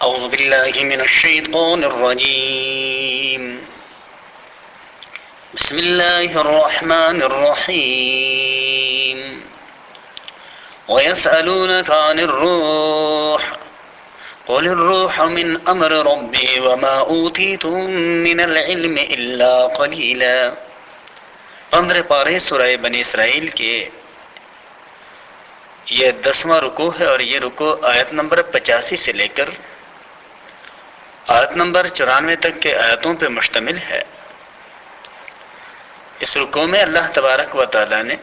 أعوذ بالله من الشيطان الرجيم. بسم الله الرحمن الرحيم. ويسألونك عن الروح قل الروح من أمر ربي وما أوتيتم من العلم إلا قليلا. 15 پارے سورہ بنی اسرائیل کے یہ 10واں رکوع ہے، اور یہ رکوع آیت نمبر 85 سے لے کر آیت نمبر 94 تک کے آیتوں پہ مشتمل ہے۔ اس رکوع میں اللہ تبارک و تعالی نے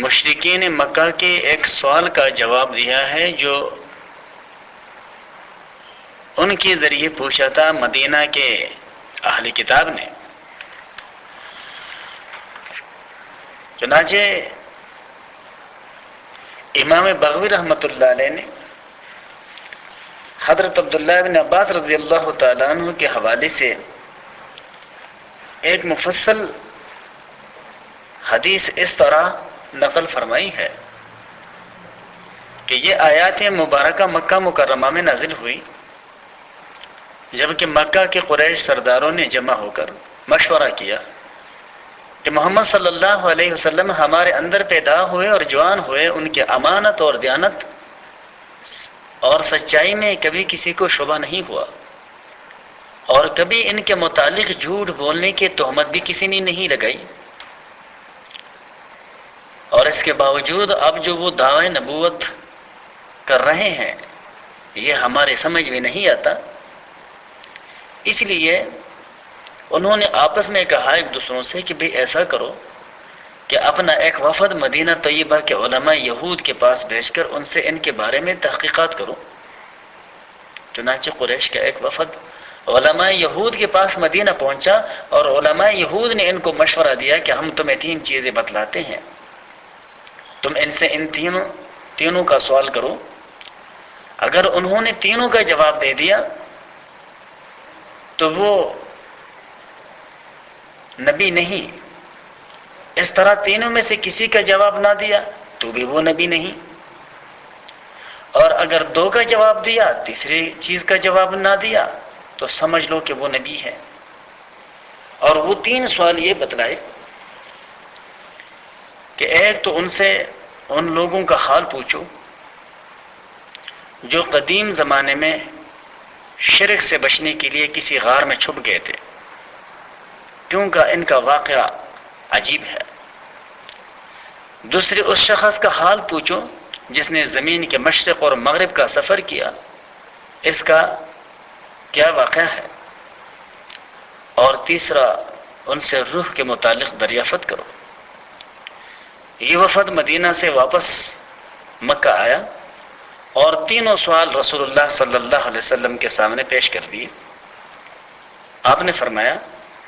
مشرکین مکہ کے ایک سوال کا جواب دیا ہے جو ان کے ذریعے پوچھا تھا مدینہ کے اہل کتاب نے۔ چنانچہ امام بغوی رحمۃ اللہ علیہ نے حضرت عبداللہ بن عباس رضی اللہ تعالیٰ عنہ کے حوالے سے ایک مفصل حدیث اس طرح نقل فرمائی ہے کہ یہ آیات مبارکہ مکہ مکرمہ میں نازل ہوئی جبکہ مکہ کے قریش سرداروں نے جمع ہو کر مشورہ کیا کہ محمد صلی اللہ علیہ وسلم ہمارے اندر پیدا ہوئے اور جوان ہوئے، ان کے امانت اور دیانت اور سچائی میں کبھی کسی کو شبہ نہیں ہوا، اور کبھی ان کے متعلق جھوٹ بولنے کی تہمت بھی کسی نے نہیں لگائی، اور اس کے باوجود اب جو وہ دعوی نبوت کر رہے ہیں یہ ہمارے سمجھ میں نہیں آتا۔ اس لیے انہوں نے آپس میں کہا ایک دوسروں سے کہ بھئی ایسا کرو کہ اپنا ایک وفد مدینہ طیبہ کے علماء یہود کے پاس بھیج کر ان سے ان کے بارے میں تحقیقات کرو۔ چنانچہ قریش کا ایک وفد علماء یہود کے پاس مدینہ پہنچا، اور علماء یہود نے ان کو مشورہ دیا کہ ہم تمہیں 3 چیزیں بتلاتے ہیں، تم ان سے ان تینوں کا سوال کرو۔ اگر انہوں نے تینوں کا جواب دے دیا تو وہ نبی نہیں، اس طرح تینوں میں سے کسی کا جواب نہ دیا تو بھی وہ نبی نہیں، اور اگر 2 کا جواب دیا، تیسری چیز کا جواب نہ دیا تو سمجھ لو کہ وہ نبی ہے۔ اور وہ 3 سوال یہ بتلائے کہ ایک تو ان سے ان لوگوں کا حال پوچھو جو قدیم زمانے میں شرک سے بچنے کے لیے کسی غار میں چھپ گئے تھے، کیونکہ ان کا واقعہ عجیب ہے۔ دوسری اس شخص کا حال پوچھو جس نے زمین کے مشرق اور مغرب کا سفر کیا، اس کا کیا واقعہ ہے۔ اور تیسرا ان سے روح کے متعلق دریافت کرو۔ یہ وفد مدینہ سے واپس مکہ آیا اور تینوں سوال رسول اللہ صلی اللہ علیہ وسلم کے سامنے پیش کر دیے۔ آپ نے فرمایا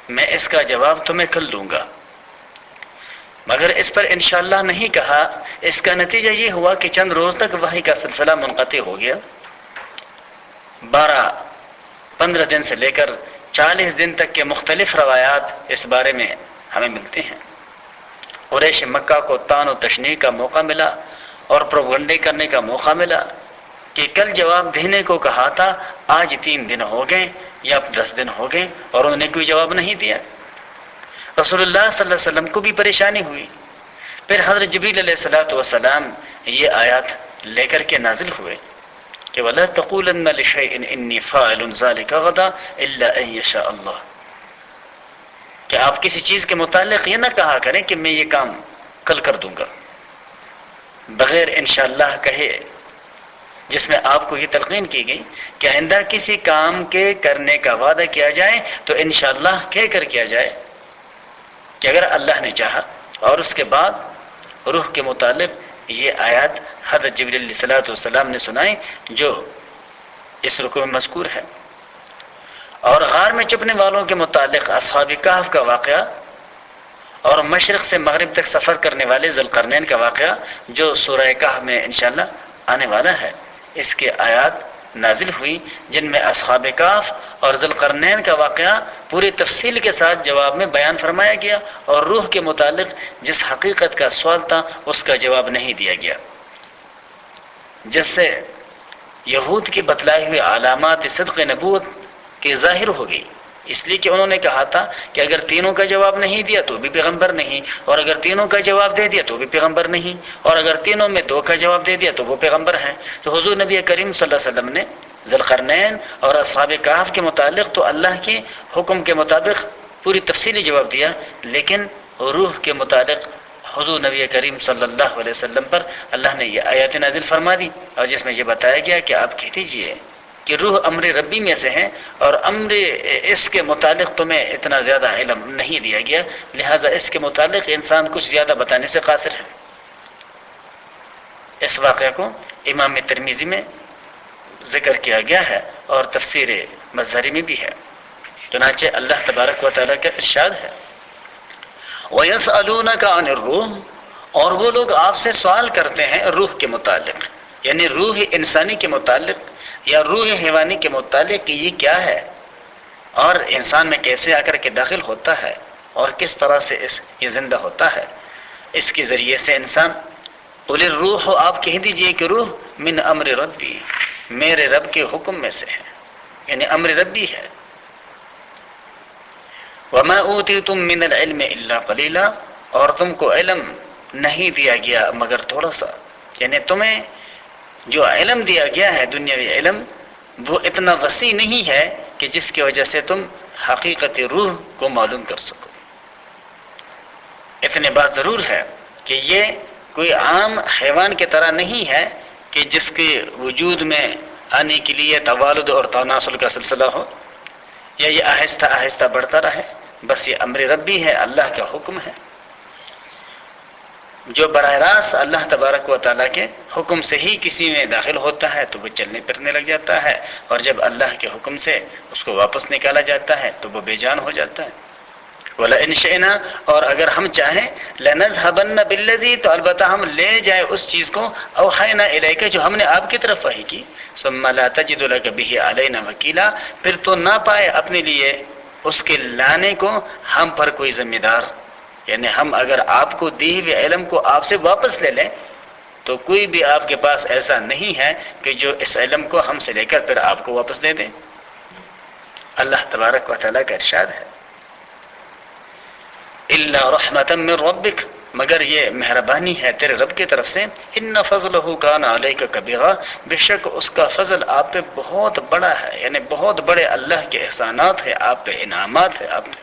میں اس کا جواب تمہیں کل دوں گا، مگر اس پر انشاءاللہ نہیں کہا۔ اس کا نتیجہ یہ ہوا کہ چند روز تک وحی کا سلسلہ منقطع ہو گیا۔ 15 دن سے لے کر 40 دن تک کے مختلف روایات اس بارے میں ہمیں ملتے ہیں۔ قریش مکہ کو طعن و تشنیع کا موقع ملا اور پروپیگنڈے کرنے کا موقع ملا کہ کل جواب دینے کو کہا تھا، آج 3 دن ہو گئے یا 10 دن ہو گئے اور انہوں نے کوئی جواب نہیں دیا۔ رسول اللہ صلی اللہ علیہ وسلم کو بھی پریشانی ہوئی۔ پھر حضرت جبریل علیہ السلام یہ آیات لے کر کے نازل ہوئے کہ وَلَا تَقُولَنَّ لِشَيْءٍ إِنِّي فَاعِلٌ ذَلِكَ غَدًا إِلَّا أَن يَشَاءَ اللَّهُ، کہ آپ کسی چیز کے متعلق یہ نہ کہا کریں کہ میں یہ کام کل کر دوں گا، بغیر انشاءاللہ کہے، جس میں آپ کو یہ تلقین کی گئی کہ آئندہ کسی کام کے کرنے کا وعدہ کیا جائے تو انشاءاللہ کہہ کر کیا جائے کہ اگر اللہ نے چاہا۔ اور اس کے بعد روح کے متعلق یہ آیات حضرت جبریل علیہ السلام نے سنائی جو اس رکوع میں مذکور ہے۔ اور غار میں چھپنے والوں کے متعلق اصحاب کہف کا واقعہ اور مشرق سے مغرب تک سفر کرنے والے ذوالقرنین کا واقعہ جو سورہ کہف میں انشاءاللہ آنے والا ہے، اس کے آیات نازل ہوئی جن میں اصحاب کہف اور ذوالقرنین کا واقعہ پوری تفصیل کے ساتھ جواب میں بیان فرمایا گیا، اور روح کے متعلق جس حقیقت کا سوال تھا اس کا جواب نہیں دیا گیا، جس سے یہود کی بتلائی ہوئی علامات صدق نبوت کے ظاہر ہو گئی، اس لیے کہ انہوں نے کہا تھا کہ اگر تینوں کا جواب نہیں دیا تو بھی پیغمبر نہیں، اور اگر تینوں کا جواب دے دیا تو بھی پیغمبر نہیں، اور اگر تینوں میں دو کا جواب دے دیا تو وہ پیغمبر ہیں۔ تو حضور نبی کریم صلی اللہ علیہ وسلم نے ذوالقرنین اور اصحاب کہف کے متعلق تو اللہ کے حکم کے مطابق پوری تفصیلی جواب دیا، لیکن روح کے متعلق حضور نبی کریم صلی اللہ علیہ وسلم پر اللہ نے یہ آیات نازل فرما دی، اور جس میں یہ بتایا گیا کہ آپ کہہ دیجئے کہ روح امر ربی میں سے ہے، اور امر اس کے متعلق تمہیں اتنا زیادہ علم نہیں دیا گیا، لہذا اس کے متعلق انسان کچھ زیادہ بتانے سے قاصر ہے۔ اس واقعہ کو امام ترمذی میں ذکر کیا گیا ہے اور تفسیر مظہری میں بھی ہے۔ چنانچہ اللہ تبارک و تعالیٰ کا ارشاد ہے، وَيَسْأَلُونَكَ عَنِ الرُّوحِ، اور وہ لوگ آپ سے سوال کرتے ہیں روح کے متعلق، یعنی روح انسانی کے متعلق یا روح حیوانی کے متعلق کہ یہ کیا ہے اور انسان میں کیسے آ کر کے داخل ہوتا ہے اور کس طرح سے یہ زندہ ہوتا ہے، اس کے ذریعے سے انسان۔ قُلِ الرُّوحُ، آپ کہہ دیجئے کہ روح من امر ربی، میرے رب کے حکم میں سے ہے، یعنی امر ربی ہے۔ وَمَا أُوتِيتُم مِّنَ الْعِلْمِ إِلَّا قَلِيلًا، اور تم کو علم نہیں دیا گیا مگر تھوڑا سا، یعنی تمہیں جو علم دیا گیا ہے دنیاوی علم وہ اتنا وسیع نہیں ہے کہ جس کی وجہ سے تم حقیقت روح کو معلوم کر سکو۔ اتنی بات ضرور ہے کہ یہ کوئی عام حیوان کی طرح نہیں ہے کہ جس کے وجود میں آنے کے لیے توالد اور تناسل کا سلسلہ ہو، یا یہ آہستہ آہستہ بڑھتا رہے، بس یہ امر ربی ہے، اللہ کا حکم ہے جو براہ راست اللہ تبارک و تعالیٰ کے حکم سے ہی کسی میں داخل ہوتا ہے تو وہ چلنے پھرنے لگ جاتا ہے، اور جب اللہ کے حکم سے اس کو واپس نکالا جاتا ہے تو وہ بے جان ہو جاتا ہے۔ وَلَئِنْ شِئْنَا، اور اگر ہم چاہیں، لَنَذْهَبَنَّ بِالَّذِي، تو البتہ ہم لے جائے اس چیز کو، أَوْحَيْنَا إِلَيْكَ، جو ہم نے آپ کی طرف وحی کی، ثُمَّ لَا تَجِدُ لَكَ بِهِ عَلَيْنَا وَكِيلًا، پھر تو نہ پائے اپنے لیے اس کے لانے کو ہم پر کوئی ذمہ دار، یعنی ہم اگر آپ کو دی ہوئے علم کو آپ سے واپس لے لیں تو کوئی بھی آپ کے پاس ایسا نہیں ہے کہ جو اس علم کو ہم سے لے کر پھر آپ کو واپس دے دیں۔ اللہ تبارک و تعالیٰ کا ارشاد ہے، الا رحمتا من ربک، مگر یہ مہربانی ہے تیرے رب کی طرف سے، ان فضلہ کان علیک کبیرا، بے شک اس کا فضل آپ پہ بہت بڑا ہے، یعنی بہت بڑے اللہ کے احسانات ہیں آپ پہ، انعامات ہیں آپ پہ۔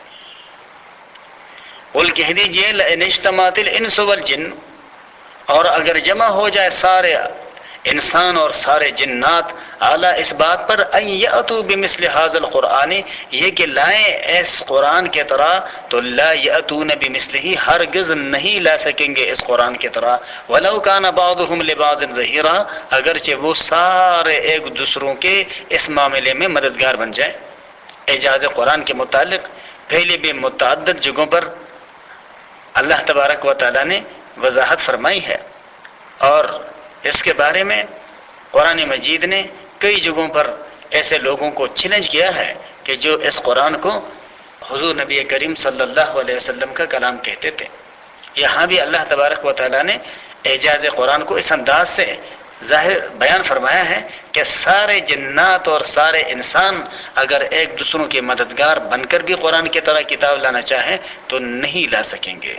قل کہہ دیجئے لئن اجتمعت الانس والجن، اور اگر جمع ہو جائے سارے انسان اور سارے جنات اعلیٰ اس بات پر ان یأتوا بمثل هذا القرآن، یہ کہ لائیں اس قرآن کے طرح، تو لا یأتون بمثلہ، ہرگز نہیں لا سکیں گے اس قرآن کی طرح، ولو کان بعضهم لبعض ظہیرا، اگرچہ وہ سارے ایک دوسروں کے اس معاملے میں مددگار بن جائیں۔ اعجاز قرآن کے متعلق پہلے بھی متعدد جگہوں پر اللہ تبارک و تعالیٰ نے وضاحت فرمائی ہے، اور اس کے بارے میں قرآن مجید نے کئی جگہوں پر ایسے لوگوں کو چیلنج کیا ہے کہ جو اس قرآن کو حضور نبی کریم صلی اللہ علیہ وسلم کا کلام کہتے تھے۔ یہاں بھی اللہ تبارک و تعالیٰ نے اعجاز قرآن کو اس انداز سے ظاہر بیان فرمایا ہے کہ سارے جنات اور سارے انسان اگر ایک دوسروں کے مددگار بن کر بھی قرآن کی طرح کتاب لانا چاہیں تو نہیں لا سکیں گے،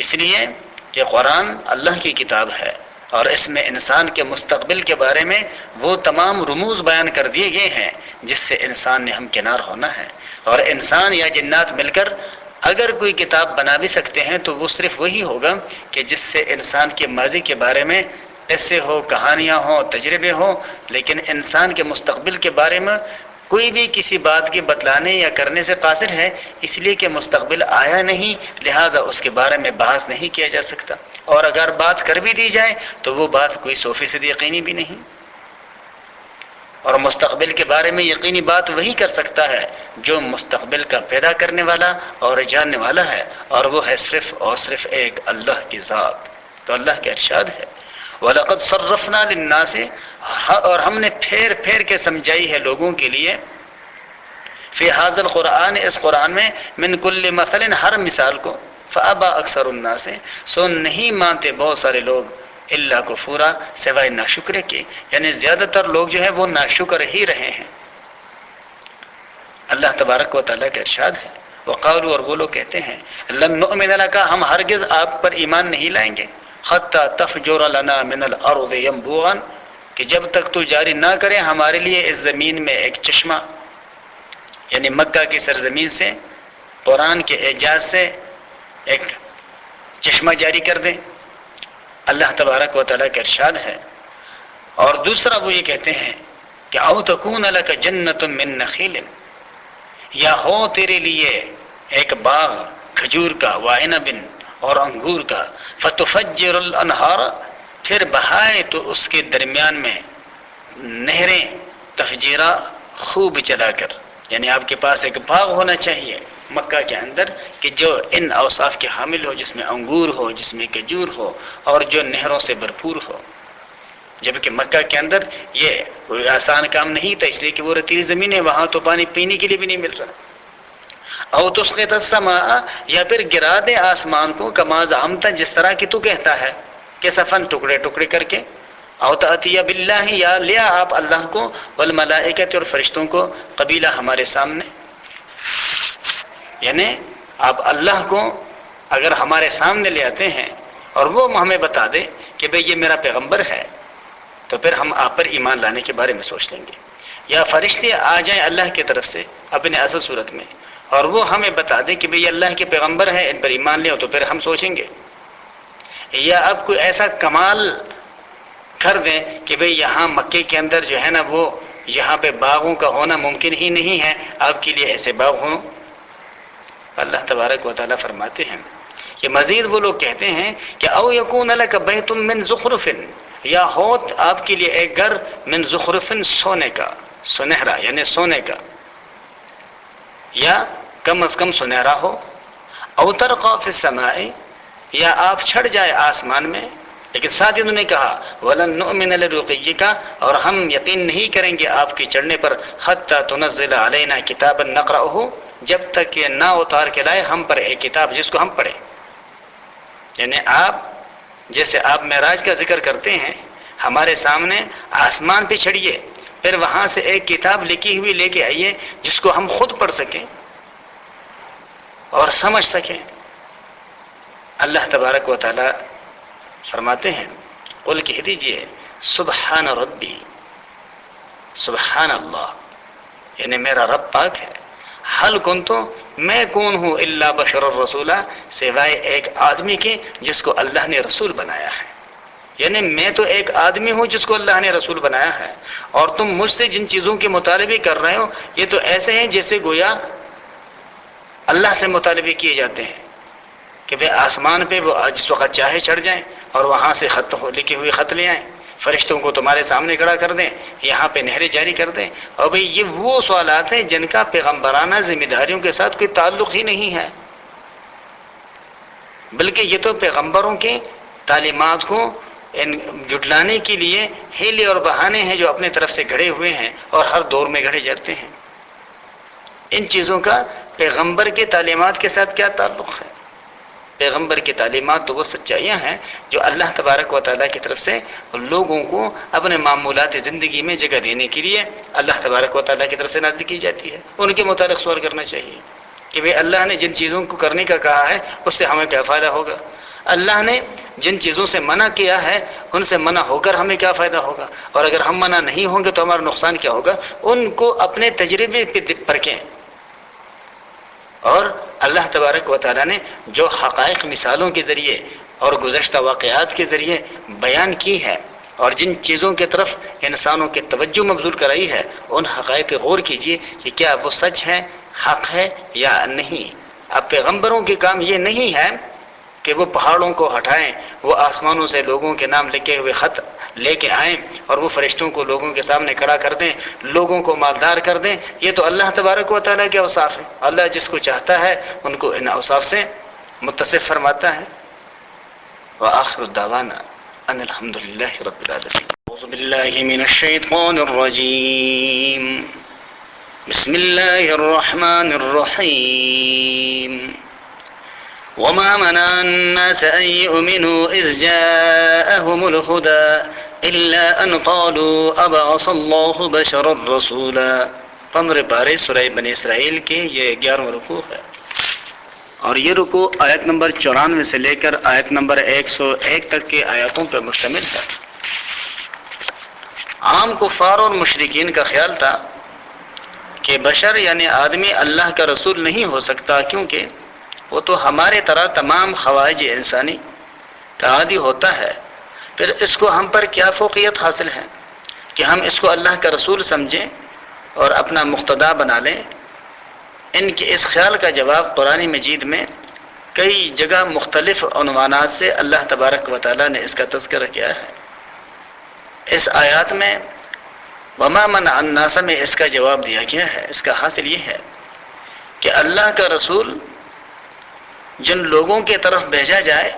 اس لیے کہ قرآن اللہ کی کتاب ہے، اور اس میں انسان کے مستقبل کے بارے میں وہ تمام رموز بیان کر دیے گئے ہیں جس سے انسان نے ہمکنار ہونا ہے، اور انسان یا جنات مل کر اگر کوئی کتاب بنا بھی سکتے ہیں تو وہ صرف وہی ہوگا کہ جس سے انسان کے ماضی کے بارے میں ایسے ہو، کہانیاں ہوں، تجربے ہوں، لیکن انسان کے مستقبل کے بارے میں کوئی بھی کسی بات کے بتلانے یا کرنے سے قاصر ہے، اس لیے کہ مستقبل آیا نہیں، لہذا اس کے بارے میں بحث نہیں کیا جا سکتا، اور اگر بات کر بھی دی جائے تو وہ بات کوئی 100% یقینی بھی نہیں، اور مستقبل کے بارے میں یقینی بات وہی کر سکتا ہے جو مستقبل کا پیدا کرنے والا اور جاننے والا ہے، اور وہ ہے صرف اور صرف ایک اللہ کی ذات۔ تو اللہ کا ارشاد ہے، وَلَقَدْ صَرَّفْنَا لِلنَّاسِ، اور ہم نے پھیر پھیر کے سمجھائی ہے لوگوں کے لیے، فی ھذا القرآن، اس قرآن میں، من کل مثل، ہر مثال کو، فَأَبَى أَكْثَرُ النَّاسِ، سو نہیں مانتے بہت سارے لوگ، الا کفورا، سوائے ناشکرے کے، یعنی زیادہ تر لوگ جو ہے وہ ناشکر ہی رہے ہیں۔ اللہ تبارک و تعالیٰ کا ارشاد ہے، وقالوا، اور وہ لوگ کہتے ہیں، لن نؤمن لک، ہم ہرگز آپ پر ایمان نہیں لائیں گے، حتی تفجر لنا من الارض ينبوعا، کہ جب تک تو جاری نہ کرے ہمارے لیے اس زمین میں ایک چشمہ، یعنی مکہ کی سرزمین سے قرآن کے اعجاز سے ایک چشمہ جاری کر دیں۔ اللہ تبارک و تعالیٰ کا ارشاد ہے۔ اور دوسرا وہ یہ کہتے ہیں کہ او تکون لک جنت من نخیل، یا ہو تیرے لیے ایک باغ کھجور کا، وعنب، اور انگور کا، فتفجر الانہار، پھر بہائے تو اس کے درمیان میں نہریں، تفجیرہ، خوب چلا کر، یعنی آپ کے پاس ایک باغ ہونا چاہیے مکہ کے اندر کہ جو ان اوصاف کے حامل ہو، جس میں انگور ہو، جس میں کھجور ہو، اور جو نہروں سے بھرپور ہو۔ جبکہ مکہ کے اندر یہ کوئی آسان کام نہیں تھا، اس لیے کہ وہ ریتیلی زمین ہے، وہاں تو پانی پینے کے لیے بھی نہیں مل رہا۔ او تسقط السماء، یا پھر گرا دے آسمان کو، کما زعمت، جس طرح کہ تو کہتا ہے، کہ صفن، ٹکڑے ٹکڑے کر کے، او تأتی باللہ، یا لیا آپ اللہ کو، والملائکۃ، اور فرشتوں کو، قبیلہ، ہمارے سامنے، یعنی آپ اللہ کو اگر ہمارے سامنے لے آتے ہیں اور وہ ہمیں بتا دے کہ بھئی یہ میرا پیغمبر ہے، تو پھر ہم آپ پر ایمان لانے کے بارے میں سوچ لیں گے۔ یا فرشتے آ جائیں اللہ کی طرف سے اپنے اصل صورت میں، اور وہ ہمیں بتا دیں کہ بھئی اللہ کے پیغمبر ہیں، ان پر ایمان لے، تو پھر ہم سوچیں گے۔ یا اب کوئی ایسا کمال کر دیں کہ بھئی یہاں مکے کے اندر جو ہے نا وہ یہاں پہ باغوں کا ہونا ممکن ہی نہیں ہے، آپ کے لیے ایسے باغ ہوں۔ اللہ تبارک و تعالیٰ فرماتے ہیں کہ مزید وہ لوگ کہتے ہیں کہ او یکون لک بیت من زخرف، یا ہو آپ کے لیے ایک گھر من زخرف، سونے کا، سنہرا، یعنی سونے کا، یا کم از کم سنہرا ہو، او ترقی فی السماء، یا آپ چھڑ جائے آسمان میں۔ لیکن ساتھ ہی انہوں نے کہا وَلَن نُؤْمِنَ لِرُقِيِّكَ، اور ہم یقین نہیں کریں گے آپ کی چڑھنے پر، حَتَّى تُنَزِّلَ عَلَيْنَا كِتَابًا نَقْرَؤُهُ، جب تک یہ نہ اتار کے لائے ہم پر ایک کتاب جس کو ہم پڑھیں۔ یعنی آپ جیسے آپ معراج کا ذکر کرتے ہیں، ہمارے سامنے آسمان پہ چڑھیے، پھر وہاں سے ایک کتاب لکھی ہوئی لے کے آئیے جس کو ہم خود پڑھ سکیں اور سمجھ سکیں۔ اللہ تبارک و تعالی فرماتے ہیں قل کہہ دیجئے سبحان ربی، سبحان اللہ، یعنی میرا رب پاک ہے، حل کنتو، میں کون ہوں، الا بشر الرسول، سوائے ایک آدمی کے جس کو اللہ نے رسول بنایا ہے، یعنی میں تو ایک آدمی ہوں جس کو اللہ نے رسول بنایا ہے، اور تم مجھ سے جن چیزوں کے مطالبے کر رہے ہو یہ تو ایسے ہیں جیسے گویا اللہ سے مطالبے کیے جاتے ہیں کہ بھئی آسمان پہ وہ جس وقت چاہے چڑھ جائیں اور وہاں سے خط لکھے ہوئے خط لے آئیں، فرشتوں کو تمہارے سامنے کھڑا کر دیں، یہاں پہ نہریں جاری کر دیں۔ اور بھئی یہ وہ سوالات ہیں جن کا پیغمبرانہ ذمہ داریوں کے ساتھ کوئی تعلق ہی نہیں ہے، بلکہ یہ تو پیغمبروں کے تعلیمات کو جٹلانے کے لیے ہیلے اور بہانے ہیں جو اپنے طرف سے گھڑے ہوئے ہیں اور ہر دور میں گھڑے جاتے ہیں۔ ان چیزوں کا پیغمبر کے تعلیمات کے ساتھ کیا تعلق ہے؟ پیغمبر کی تعلیمات تو وہ سچائیاں ہیں جو اللہ تبارک و تعالیٰ کی طرف سے لوگوں کو اپنے معمولات زندگی میں جگہ دینے کے لیے اللہ تبارک و تعالیٰ کی طرف سے نازل کی جاتی ہے۔ ان کے متعلق سوال کرنا چاہیے کہ بھئی اللہ نے جن چیزوں کو کرنے کا کہا ہے اس سے ہمیں کیا فائدہ ہوگا، اللہ نے جن چیزوں سے منع کیا ہے ان سے منع ہو کر ہمیں کیا فائدہ ہوگا، اور اگر ہم منع نہیں ہوں گے تو ہمارا نقصان کیا ہوگا۔ ان کو اپنے تجربے پہ پرکھیں، اور اللہ تبارک و تعالیٰ نے جو حقائق مثالوں کے ذریعے اور گزشتہ واقعات کے ذریعے بیان کی ہے اور جن چیزوں کی طرف انسانوں کی توجہ مبذول کرائی ہے، ان حقائق پہ غور کیجئے کہ کیا وہ سچ ہے، حق ہے یا نہیں۔ اب پیغمبروں کے کام یہ نہیں ہے کہ وہ پہاڑوں کو ہٹائیں، وہ آسمانوں سے لوگوں کے نام لکھے ہوئے خط لے کے آئیں اور وہ فرشتوں کو لوگوں کے سامنے کھڑا کر دیں، لوگوں کو مالدار کر دیں۔ یہ تو اللہ تبارک و تعالیٰ کے اوصاف ہیں، اللہ جس کو چاہتا ہے ان کو ان اوصاف سے متصف فرماتا ہے۔ وآخر دعوانا ان الحمد للہ رب العالمین۔ اعوذ باللہ من الشیطان الرجیم، بسم اللہ الرحمن الرحیم۔ وما منع الناس أن يؤمنوا إذ جاءهم الهدى إلا أن قالوا أبعث الله بشرا رسولا۔ 15 پارے سورہ بنی اسرائیل کے یہ 11واں رکوع ہے، اور یہ رکوع آیت نمبر 94 سے لے کر آیت نمبر 101 تک کے آیاتوں پر مشتمل ہے۔ عام کفار اور مشرکین کا خیال تھا کہ بشر یعنی آدمی اللہ کا رسول نہیں ہو سکتا، کیونکہ وہ تو ہمارے طرح تمام خوائج انسانی کا عادی ہوتا ہے، پھر اس کو ہم پر کیا فوقیت حاصل ہے کہ ہم اس کو اللہ کا رسول سمجھیں اور اپنا مقتدا بنا لیں۔ ان کے اس خیال کا جواب قرآن مجید میں کئی جگہ مختلف عنوانات سے اللہ تبارک و تعالیٰ نے اس کا تذکرہ کیا ہے۔ اس آیات میں وما منع الناس میں اس کا جواب دیا گیا ہے۔ اس کا حاصل یہ ہے کہ اللہ کا رسول جن لوگوں کے طرف بھیجا جائے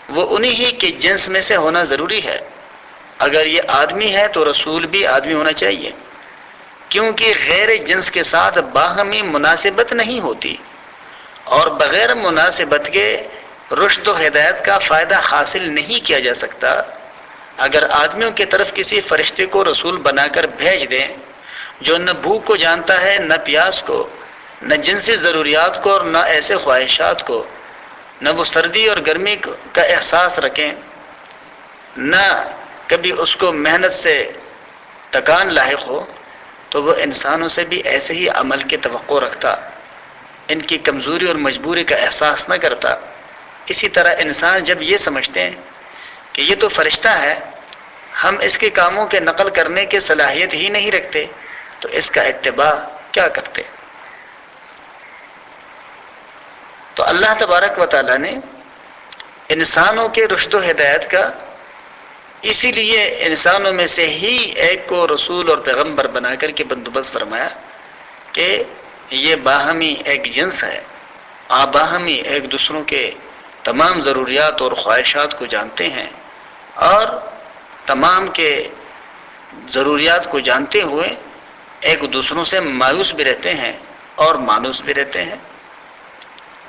وہ انہی ہی کے جنس میں سے ہونا ضروری ہے۔ اگر یہ آدمی ہے تو رسول بھی آدمی ہونا چاہیے، کیونکہ غیر جنس کے ساتھ باہمی مناسبت نہیں ہوتی، اور بغیر مناسبت کے رشد و ہدایت کا فائدہ حاصل نہیں کیا جا سکتا۔ اگر آدمیوں کی طرف کسی فرشتے کو رسول بنا کر بھیج دیں جو نہ بھوک کو جانتا ہے، نہ پیاس کو، نہ جنسی ضروریات کو، اور نہ ایسے خواہشات کو، نہ وہ سردی اور گرمی کا احساس رکھیں، نہ کبھی اس کو محنت سے تکان لاحق ہو، تو وہ انسانوں سے بھی ایسے ہی عمل کی توقع رکھتا، ان کی کمزوری اور مجبوری کا احساس نہ کرتا۔ اسی طرح انسان جب یہ سمجھتے ہیں کہ یہ تو فرشتہ ہے، ہم اس کے کاموں کے نقل کرنے کی صلاحیت ہی نہیں رکھتے، تو اس کا اتباع کیا کرتے؟ تو اللہ تبارک و تعالیٰ نے انسانوں کے رشد و ہدایت کا اسی لیے انسانوں میں سے ہی ایک کو رسول اور پیغمبر بنا کر کے بندوبست فرمایا کہ یہ باہمی ایک جنس ہے، آپ باہمی ایک دوسروں کے تمام ضروریات اور خواہشات کو جانتے ہیں، اور تمام کے ضروریات کو جانتے ہوئے ایک دوسروں سے مایوس بھی رہتے ہیں اور مانوس بھی رہتے ہیں۔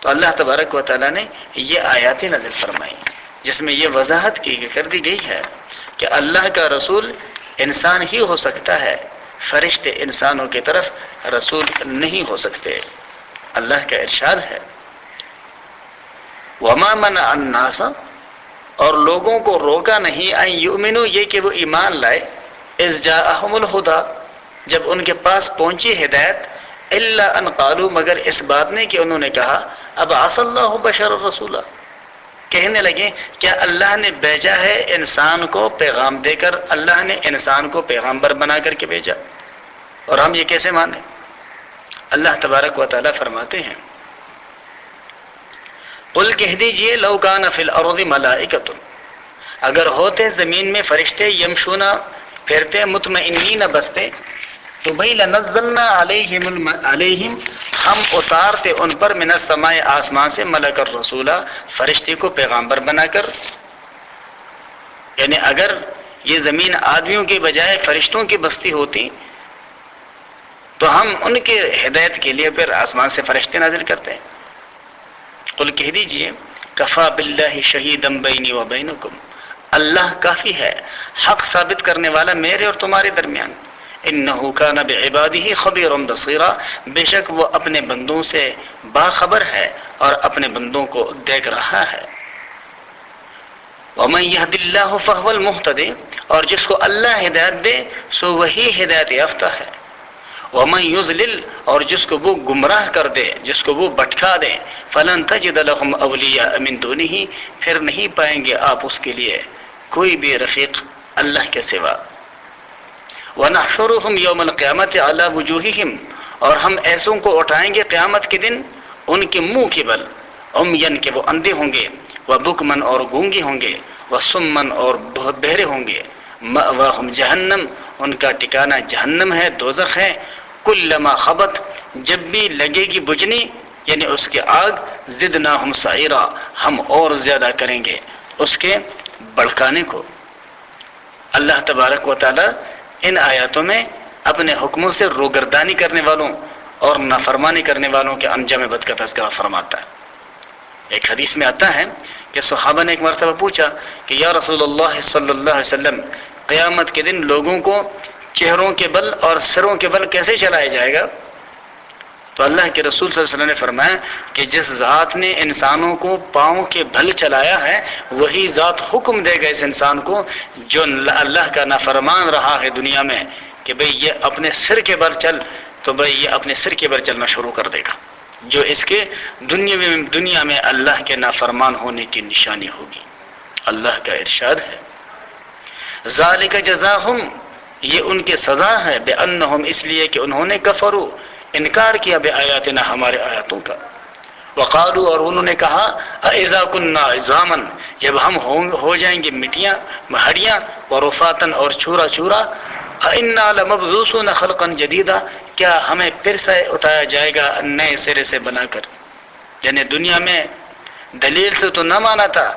تو اللہ تبارک و تعالیٰ نے یہ آیات نازل فرمائی جس میں یہ وضاحت کر دی گئی ہے کہ اللہ کا رسول انسان ہی ہو سکتا ہے، فرشتے انسانوں کی طرف رسول نہیں ہو سکتے۔ اللہ کا ارشاد ہے وما منع الناس، اور لوگوں کو روکا نہیں، ان یؤمنوا، یہ کہ وہ ایمان لائے، اذ جاءہم الہدی، جب ان کے پاس پہنچی ہدایت، الا ان قالوا، مگر اس بات نے کہ انہوں نے کہا ابعث اللہ بشر رسولا، کہنے لگے کیا اللہ نے بھیجا ہے انسان کو پیغام دے کر، اللہ نے انسان کو پیغمبر بنا کر کے بھیجا، اور ہم یہ کیسے مانیں؟ اللہ تبارک و تعالیٰ فرماتے ہیں قل کہہ دیجئے لو کان فی الارض ملائکۃ، اگر ہوتے زمین میں فرشتے، یمشون پھرتے، مطمئنین بستے، تو بھئی لنزلنا علیہم ہم اتارتے ان پر من السماء آسمان سے ملک الرسولا فرشتے کو پیغمبر بنا کر، یعنی اگر یہ زمین آدمیوں کے بجائے فرشتوں کی بستی ہوتی تو ہم ان کے ہدایت کے لیے پھر آسمان سے فرشتے نازل کرتے ہیں۔ قل کہہ دیجئے کفا باللہ شہیدا بینی و بینکم، اللہ کافی ہے حق ثابت کرنے والا میرے اور تمہارے درمیان، انہ کان بعبادہ خبیرا بصیرا، بے شک وہ اپنے بندوں سے باخبر ہے اور اپنے بندوں کو دیکھ رہا ہے۔ ومن یہد اللہ فہو المہتدی، اور جس کو اللہ ہدایت دے سو وہی ہدایت یافتہ ہے۔ ومن یضلل، اور جس کو وہ گمراہ کر دے، جس کو وہ بھٹکا دے، فلن تجد لهم اولیاء من دونہ، پھر نہیں پائیں گے آپ اس کے لیے کوئی بھی رفیق اللہ کے سوا۔ وَنَحْشُرُهُمْ يَوْمَ الْقِيَامَةِ عَلَى وُجُوهِهِمْ، اور ہم ایسوں کو اٹھائیں گے قیامت کے دن ان کے منہ کے بل، عمین کہ وہ اندھے ہوں گے، وَبُكْمًا اور گونگے ہوں گے، وَصُمًّا اور بہرے ہوں گے، مَأْوَاهُمْ جہنم، ان کا ٹھکانہ جہنم ہے، دوزخ ہے، کلما خبت، جب بھی لگے گی بجھنی یعنی اس کی آگ، زدناہم سعیرا، ہم اور زیادہ کریں گے اس کے بڑکانے کو۔ اللہ تبارک و تعالی ان آیاتوں میں اپنے حکموں سے روگردانی کرنے والوں اور نافرمانی کرنے والوں کے انجام بد کا تذکرہ فرماتا ہے۔ ایک حدیث میں آتا ہے کہ صحابہ نے ایک مرتبہ پوچھا کہ یا رسول اللہ صلی اللہ علیہ وسلم، قیامت کے دن لوگوں کو چہروں کے بل اور سروں کے بل کیسے چلایا جائے گا؟ تو اللہ کے رسول صلی اللہ علیہ وسلم نے فرمایا کہ جس ذات نے انسانوں کو پاؤں کے بل چلایا ہے وہی ذات حکم دے گا اس انسان کو جو اللہ کا نافرمان رہا ہے دنیا میں کہ بھئی یہ اپنے سر کے بل چل، تو بھئی یہ اپنے سر کے بل چلنا شروع کر دے گا، جو اس کے دنیا میں اللہ کے نافرمان ہونے کی نشانی ہوگی۔ اللہ کا ارشاد ہے ذالک جزاہم، یہ ان کی سزا ہے، بأنہم، اس لیے کہ انہوں نے کفروا، انکار کیا، بآیاتنا، ہمارے آیاتوں کا، وقالوا، اور انہوں نے کہا اذا كنا عظاما، جب ہم ہو جائیں گے مٹیاں، ہڈیاں، ورفاتا، اور چورا چورا، انا لمبعوثون خلقا جدیدا، کیا ہمیں پھر سے اٹھایا جائے گا نئے سرے سے بنا کر؟ یعنی دنیا میں دلیل سے تو نہ مانا تھا،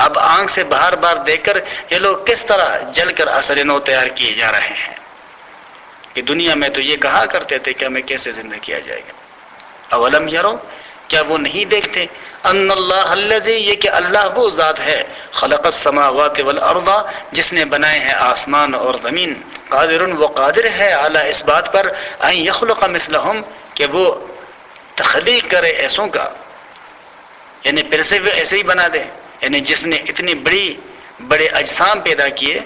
اب آنکھ سے بار بار دیکھ کر یہ لوگ کس طرح جل کر اثر نو تیار کیے جا رہے ہیں کہ دنیا میں تو یہ کہا کرتے تھے کہ ہمیں کیسے زندہ کیا جائے گا۔ اولم یرو، کیا وہ نہیں دیکھتے، ان اللہ الذی، یہ کہ اللہ وہ ذات ہے، خلق السماوات والارض، جس نے بنائے ہیں آسمان اور زمین، قادر، وہ قادر ہے، علی، اس بات پر، ان یخلق مثلہم، کہ وہ تخلیق کرے ایسوں کا، یعنی پھر سے وہ ایسے ہی بنا دے، یعنی جس نے اتنی بڑے اجسام پیدا کیے،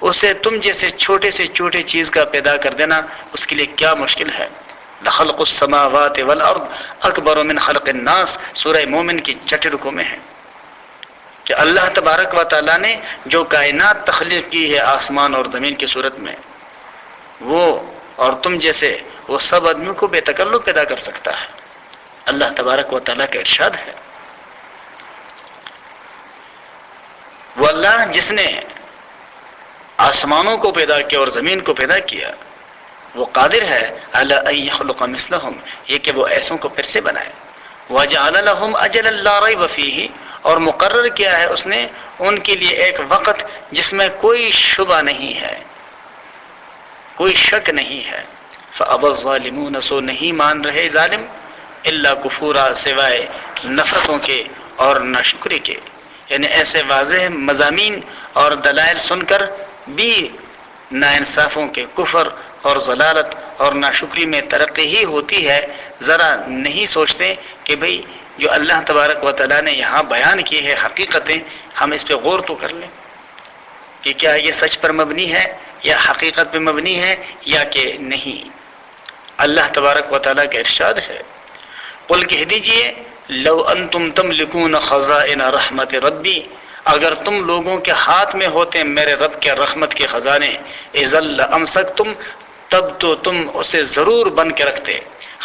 اسے تم جیسے چھوٹے سے چھوٹے چیز کا پیدا کر دینا اس کے لیے کیا مشکل ہے۔ لخلق السماوات والارض اکبر من خلق الناس، سورہ مومن کی 6 رکوع میں ہے کہ اللہ تبارک و تعالیٰ نے جو کائنات تخلیق کی ہے آسمان اور زمین کی صورت میں، وہ اور تم جیسے وہ سب آدمیوں کو بے تکلف پیدا کر سکتا ہے۔ اللہ تبارک و تعالیٰ کا ارشاد ہے وہ اللہ جس نے آسمانوں کو پیدا کیا اور زمین کو پیدا کیا، وہ قادر ہے علی ان یخلق مثلہم، یہ کہ وہ ایسوں کو پھر سے بنائے، وجعل لهم اجلا لا ریب فیہ، اور مقرر کیا ہے اس نے ان کے لیے ایک وقت جس میں کوئی شبہ نہیں ہے، کوئی شک نہیں ہے، فابى الظالمون، سو نہیں مان رہے ظالم، الا کفورا، سوائے نفرتوں کے اور ناشکری کے، یعنی ایسے واضح مضامین اور دلائل سن کر بھی ناانصافوں کے کفر اور ضلالت اور ناشکری میں ترقی ہی ہوتی ہے، ذرا نہیں سوچتے کہ بھئی جو اللہ تبارک و تعالیٰ نے یہاں بیان کی ہے حقیقتیں، ہم اس پہ غور تو کر لیں کہ کیا یہ سچ پر مبنی ہے یا حقیقت پہ مبنی ہے یا کہ نہیں۔ اللہ تبارک و تعالیٰ کا ارشاد ہے قل کہہ دیجئے لو انتم تملکون خزائن رحمت ربی، اگر تم لوگوں کے ہاتھ میں ہوتے میرے رب کے رحمت کے خزانے، اذا لامسکتم، تب تو تم اسے ضرور بن کے رکھتے،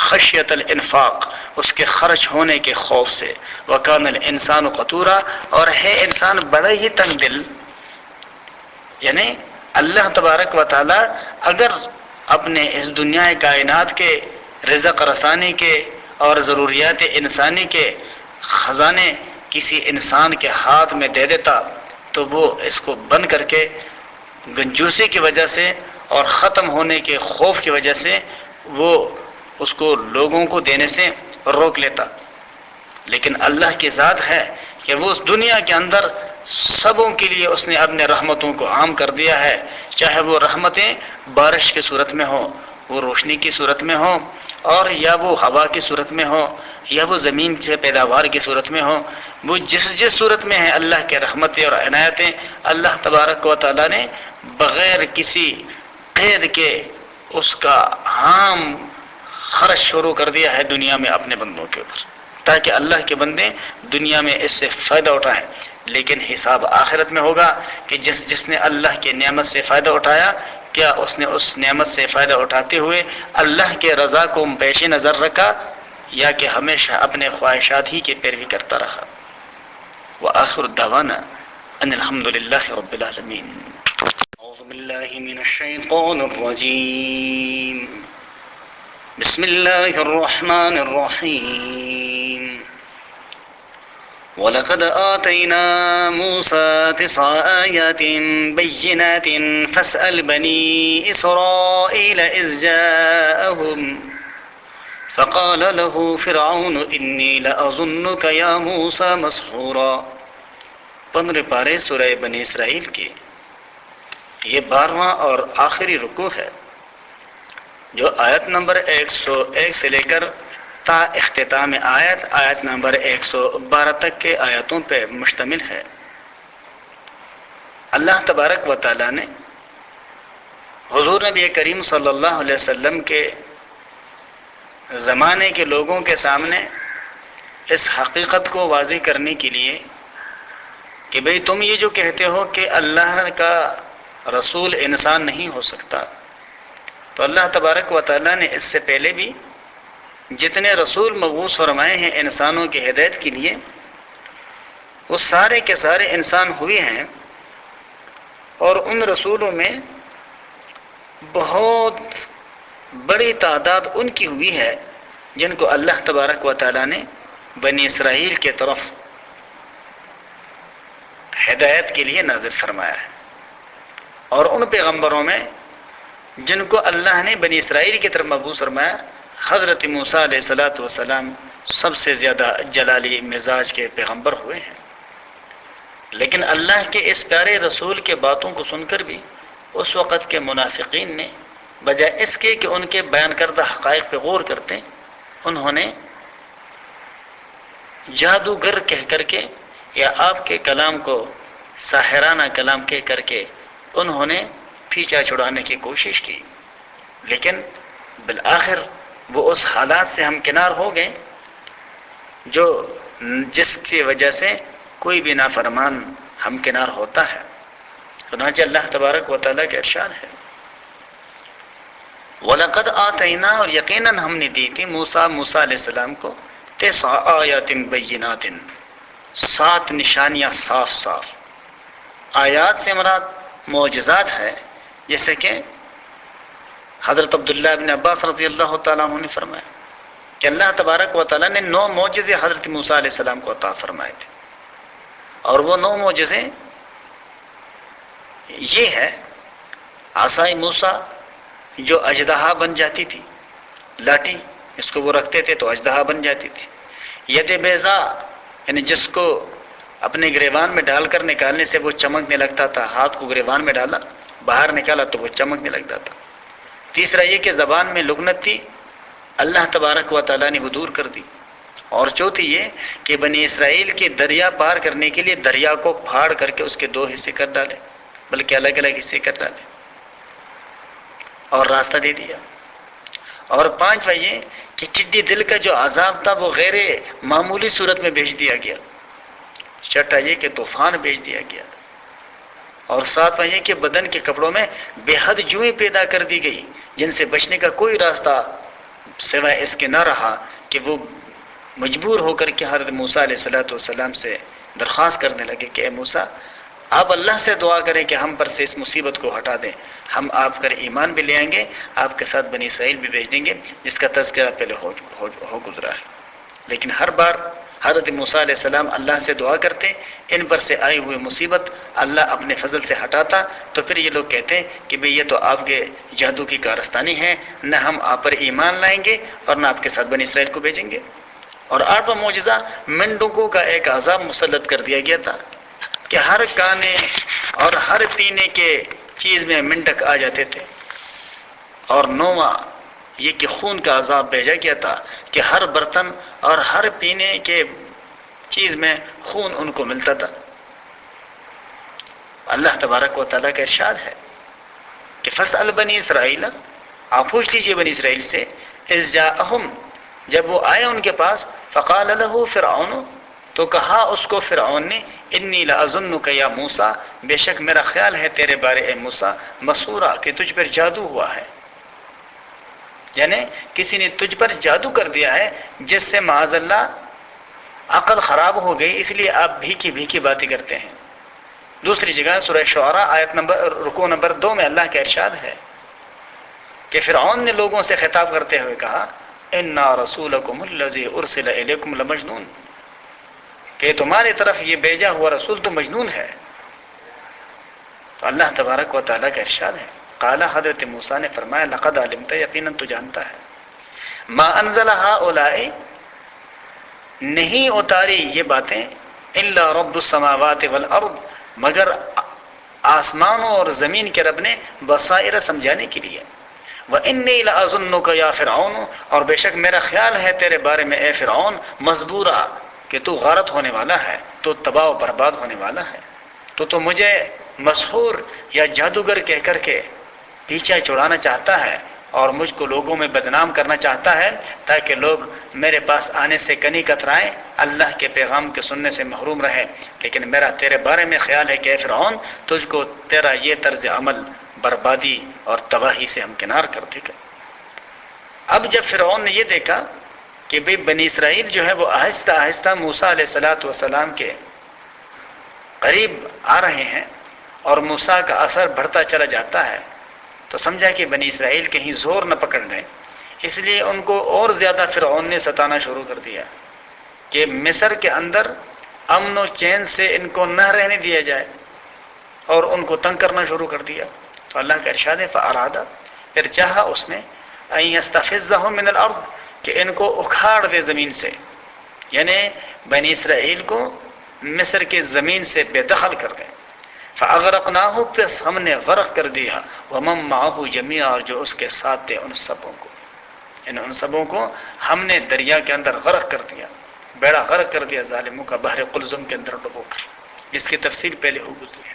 خشیت الانفاق، اس کے خرچ ہونے کے خوف سے، وکان الانسان قتورا، اور ہے انسان بڑا ہی تنگ دل۔ یعنی اللہ تبارک و تعالی اگر اپنے اس دنیا کائنات کے رزق رسانی کے اور ضروریات انسانی کے خزانے کسی انسان کے ہاتھ میں دے دیتا تو وہ اس کو بند کر کے کنجوسی کی وجہ سے اور ختم ہونے کے خوف کی وجہ سے وہ اس کو لوگوں کو دینے سے روک لیتا، لیکن اللہ کی ذات ہے کہ وہ اس دنیا کے اندر سبوں کے لیے اس نے اپنے رحمتوں کو عام کر دیا ہے، چاہے وہ رحمتیں بارش کی صورت میں ہوں، وہ روشنی کی صورت میں ہوں، اور یا وہ ہوا کی صورت میں ہو، یا وہ زمین سے پیداوار کی صورت میں ہو، وہ جس صورت میں ہے اللہ کے رحمتیں اور عنایتیں اللہ تبارک و تعالیٰ نے بغیر کسی قید کے اس کا عام خرچ شروع کر دیا ہے دنیا میں اپنے بندوں کے اوپر، تاکہ اللہ کے بندے دنیا میں اس سے فائدہ اٹھائیں۔ لیکن حساب آخرت میں ہوگا کہ جس نے اللہ کی نعمت سے فائدہ اٹھایا، کیا اس نے اس نعمت سے فائدہ اٹھاتے ہوئے اللہ کے رضا کو پیش نظر رکھا یا کہ ہمیشہ اپنے خواہشات ہی کی پیروی کرتا رہا۔ وآخر دعوانا ان الحمد للہ رب العالمین۔ اعوذ باللہ من الشیطان الرجیم، بسم اللہ الرحمن الرحیم۔ وَلَقَدْ آتَيْنَا مُوسَى 9 آيَاتٍ بَيِّنَاتٍ فَاسْأَلْ بَنِي إِسْرَائِيلَ إِذْ فقال له فرعون انی لأظنک یا موسیٰ مسحورا۔ 15 پارے سورہ بنی اسرائیل کی یہ 12واں اور آخری رکوع ہے، جو آیت نمبر 101 سے لے کر تا اختتام آیت نمبر 112 تک کے آیاتوں پہ مشتمل ہے۔ اللہ تبارک و تعالی نے حضور نبی کریم صلی اللہ علیہ وسلم کے زمانے کے لوگوں کے سامنے اس حقیقت کو واضح کرنے کے لیے کہ بھئی تم یہ جو کہتے ہو کہ اللہ کا رسول انسان نہیں ہو سکتا، تو اللہ تبارک و تعالی نے اس سے پہلے بھی جتنے رسول مبعوث فرمائے ہیں انسانوں کی ہدایت کے لیے، وہ سارے کے سارے انسان ہوئے ہیں، اور ان رسولوں میں بہت بڑی تعداد ان کی ہوئی ہے جن کو اللہ تبارک و تعالی نے بنی اسرائیل کے طرف ہدایت کے لیے نازل فرمایا ہے، اور ان پیغمبروں میں جن کو اللہ نے بنی اسرائیل کی طرف مبعوث فرمایا، حضرت موسیٰ علیہ الصلاۃ والسلام سب سے زیادہ جلالی مزاج کے پیغمبر ہوئے ہیں۔ لیکن اللہ کے اس پیارے رسول کے باتوں کو سن کر بھی اس وقت کے منافقین نے بجائے اس کے کہ ان کے بیان کردہ حقائق پہ غور کرتے، انہوں نے جادوگر کہہ کر کے یا آپ کے کلام کو ساحرانہ کلام کہہ کر کے انہوں نے پیچھا چھڑانے کی کوشش کی، لیکن بالآخر وہ اس حالات سے ہمکنار ہو گئے جس کی وجہ سے کوئی بھی نافرمان ہمکنار ہوتا ہے۔ چنانچہ اللہ تبارک و تعالیٰ کا ارشاد ہے، وَلَقَدْ آتَيْنَا، اور یقیناً ہم نے دی تھی موسیٰ علیہ السلام کو 9 آیات بینات، 7 نشانیاں صاف صاف۔ آیات سے مراد معجزات ہے، جیسے کہ حضرت عبداللہ بن عباس رضی اللہ تعالیٰ عنہ نے فرمایا کہ اللہ تبارک و تعالیٰ نے 9 معجزے حضرت موسیٰ علیہ السلام کو عطا فرمائے تھے، اور وہ 9 معجزے یہ ہے: عصائے موسیٰ جو اژدہا بن جاتی تھی، لاٹھی اس کو وہ رکھتے تھے تو اژدہا بن جاتی تھی، ید بیضا یعنی جس کو اپنے گریبان میں ڈال کر نکالنے سے وہ چمکنے لگتا تھا، ہاتھ کو گریبان میں ڈالا باہر نکالا تو وہ چمکنے لگتا تھا۔ تیسرا یہ کہ زبان میں لغنت تھی، اللہ تبارک و تعالیٰ نے وہ دور کر دی۔ اور چوتھی یہ کہ بنی اسرائیل کے دریا پار کرنے کے لیے دریا کو پھاڑ کر کے اس کے 2 حصے کر ڈالے، بلکہ الگ الگ حصے کر ڈالے اور راستہ دے دیا۔ اور 5واں یہ کہ ٹڈی دل کا جو عذاب تھا وہ غیر معمولی صورت میں بھیج دیا گیا۔ 6واں یہ کہ طوفان بھیج دیا گیا۔ اور 7واں یہ کہ بدن کے کپڑوں میں بے حد جوئیں پیدا کر دی گئی، جن سے بچنے کا کوئی راستہ سوائے اس کے نہ رہا کہ وہ مجبور ہو کر کے حضرت موسیٰ علیہ السلام سے درخواست کرنے لگے کہ اے موسیٰ، آپ اللہ سے دعا کریں کہ ہم پر سے اس مصیبت کو ہٹا دیں، ہم آپ پر ایمان بھی لے آئیں گے، آپ کے ساتھ بنی اسرائیل بھی بھیج دیں گے، جس کا تذکرہ پہلے ہو گزرا ہے۔ لیکن ہر بار حضرت موسیٰ علیہ السلام اللہ سے دعا کرتے، ان پر سے آئی ہوئی مصیبت اللہ اپنے فضل سے ہٹاتا، تو پھر یہ لوگ کہتے ہیں کہ بھئی یہ تو آپ کے جادو کی کارستانی ہے، نہ ہم آپ پر ایمان لائیں گے اور نہ آپ کے ساتھ بنی اسرائیل کو بھیجیں گے۔ اور 8واں معجزہ مینڈکوں کا ایک عذاب مسلط کر دیا گیا تھا کہ ہر کھانے اور ہر پینے کے چیز میں مینڈک آ جاتے تھے۔ اور 9واں یہ کہ خون کا عذاب بھیجا گیا تھا کہ ہر برتن اور ہر پینے کے چیز میں خون ان کو ملتا تھا۔ اللہ تبارک و تعالیٰ کا ارشاد ہے کہ فَاسْأَلْ بنی اسرائیل، آپ پوچھ لیجئے بنی اسرائیل سے، اِذْ جَاءَهُمْ، جب وہ آئے ان کے پاس، فَقَالَ لَهُ فِرْعَوْنُ، تو کہا اس کو فرعون نے، انی لأظنک یا موسیٰ، بے شک میرا خیال ہے تیرے بارے اے موسیٰ، مسحورا، کہ تجھ پر جادو ہوا ہے، یعنی کسی نے تجھ پر جادو کر دیا ہے جس سے معاذ اللہ عقل خراب ہو گئی، اس لیے آپ بھیکی بھیکی باتیں کرتے ہیں۔ دوسری جگہ سورہ شعراء رکوع نمبر 2 میں اللہ کا ارشاد ہے کہ فرعون نے لوگوں سے خطاب کرتے ہوئے کہا، اِنَّا رَسُولَكُمُ الَّذِي أُرْسِلَ إِلَيْكُمْ لَمَجْنُونَ، کہ تمہاری طرف یہ بھیجا ہوا رسول تو مجنون ہے۔ تو اللہ تبارک و تعالیٰ کا ارشاد ہے، قال، حضرت موسیٰ نے فرمایا، لقد علمت، یقیناً تو جانتا ہے، ما انزل هؤلاء نہیں اتاری یہ باتیں الا رب السماوات والارض مگر آسمانوں اور زمین کے رب نے بصائر سمجھانے کے لیے. وَإِنِّي لَأَظُنُّكَ يَا فِرْعَوْنُ اور بے شک میرا خیال ہے تیرے بارے میں اے فرعون مزبورا کہ تو غارت ہونے والا ہے، تو تباہ و برباد ہونے والا ہے، تو مجھے مسحور یا جادوگر کہہ کر کے پیچھے چھڑانا چاہتا ہے اور مجھ کو لوگوں میں بدنام کرنا چاہتا ہے تاکہ لوگ میرے پاس آنے سے کنی کترائیں، اللہ کے پیغام کے سننے سے محروم رہیں. لیکن میرا تیرے بارے میں خیال ہے کہ اے فرعون تجھ کو تیرا یہ طرز عمل بربادی اور تباہی سے ہمکنار کر دے گا. اب جب فرعون نے یہ دیکھا کہ بھئی بنی اسرائیل جو ہے وہ آہستہ آہستہ موسیٰ علیہ السلام کے قریب آ رہے ہیں اور موسیٰ کا اثر بڑھتا چلا جاتا ہے، تو سمجھا کہ بنی اسرائیل کہیں زور نہ پکڑ لیں، اس لیے ان کو اور زیادہ فرعون نے ستانا شروع کر دیا کہ مصر کے اندر امن و چین سے ان کو نہ رہنے دیا جائے اور ان کو تنگ کرنا شروع کر دیا. تو اللہ کا ارشاد ہے فَأَرَادَ پھر چاہا اس نے أَن يَسْتَفِزَّهُم مِّنَ الْأَرْضِ کہ ان کو اکھاڑ دے زمین سے، یعنی بنی اسرائیل کو مصر کی زمین سے بے دخل کر دیں. فَأَغْرَقْنَاهُ پس ہم نے غرق کر دیا وَمَن مَّعَهُ جَمِيعًا اور جو اس کے ساتھ تھے ان سبوں کو، یعنی ان سبوں کو ہم نے دریا کے اندر غرق کر دیا، بیڑا غرق کر دیا ظالموں کا بحر قلزم کے اندر ڈبو کر. اس کی تفصیل پہلے ہو گزری ہے.